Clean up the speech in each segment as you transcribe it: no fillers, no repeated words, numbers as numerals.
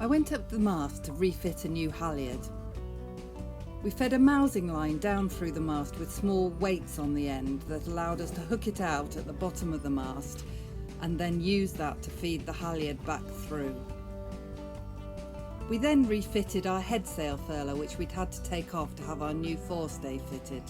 I went up the mast to refit a new halyard. We fed a mousing line down through the mast with small weights on the end that allowed us to hook it out at the bottom of the mast and then use that to feed the halyard back through. We then refitted our headsail furler, which we'd had to take off to have our new forestay fitted.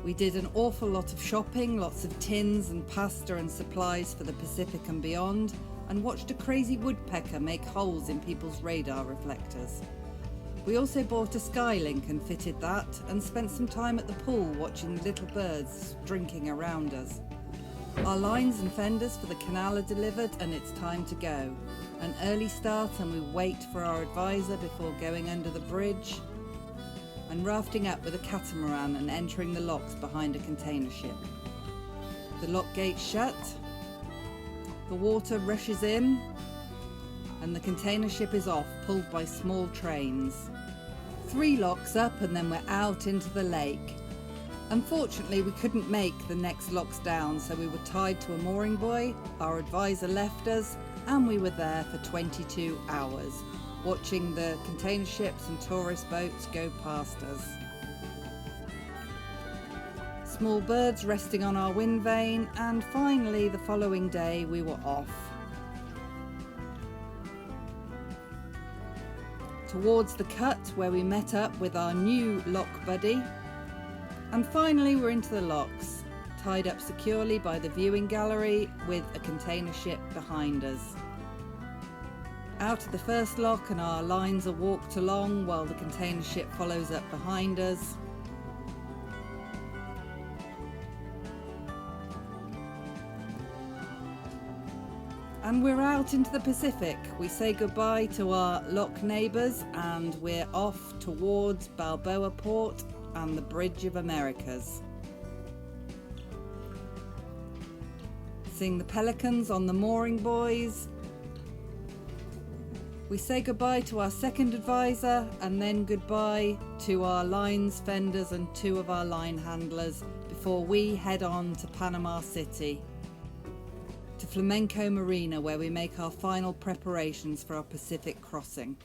We did an awful lot of shopping, lots of tins and pasta and supplies for the Pacific and beyond, and watched a crazy woodpecker make holes in people's radar reflectors. We also bought a Skylink and fitted that, and spent some time at the pool watching little birds drinking around us. Our lines and fenders for the canal are delivered and it's time to go. An early start and we wait for our advisor before going under the bridge and rafting up with a catamaran and entering the locks behind a container ship. The lock gates shut, the water rushes in, and the container ship is off, pulled by small trains. 3 locks up and then we're out into the lake. Unfortunately, we couldn't make the next locks down, so we were tied to a mooring buoy, our advisor left us, and we were there for 22 hours, watching the container ships and tourist boats go past us. Small birds resting on our wind vane, and finally the following day we were off. Towards the cut where we met up with our new lock buddy, and finally we're into the locks, tied up securely by the viewing gallery with a container ship behind us. Out of the first lock and our lines are walked along while the container ship follows up behind us. And we're out into the Pacific. We say goodbye to our lock neighbours and we're off towards Balboa Port and the Bridge of Americas. Seeing the pelicans on the mooring buoys. We say goodbye to our second advisor and then goodbye to our lines, fenders and 2 of our line handlers before we head on to Panama City, to Flamenco Marina, where we make our final preparations for our Pacific crossing.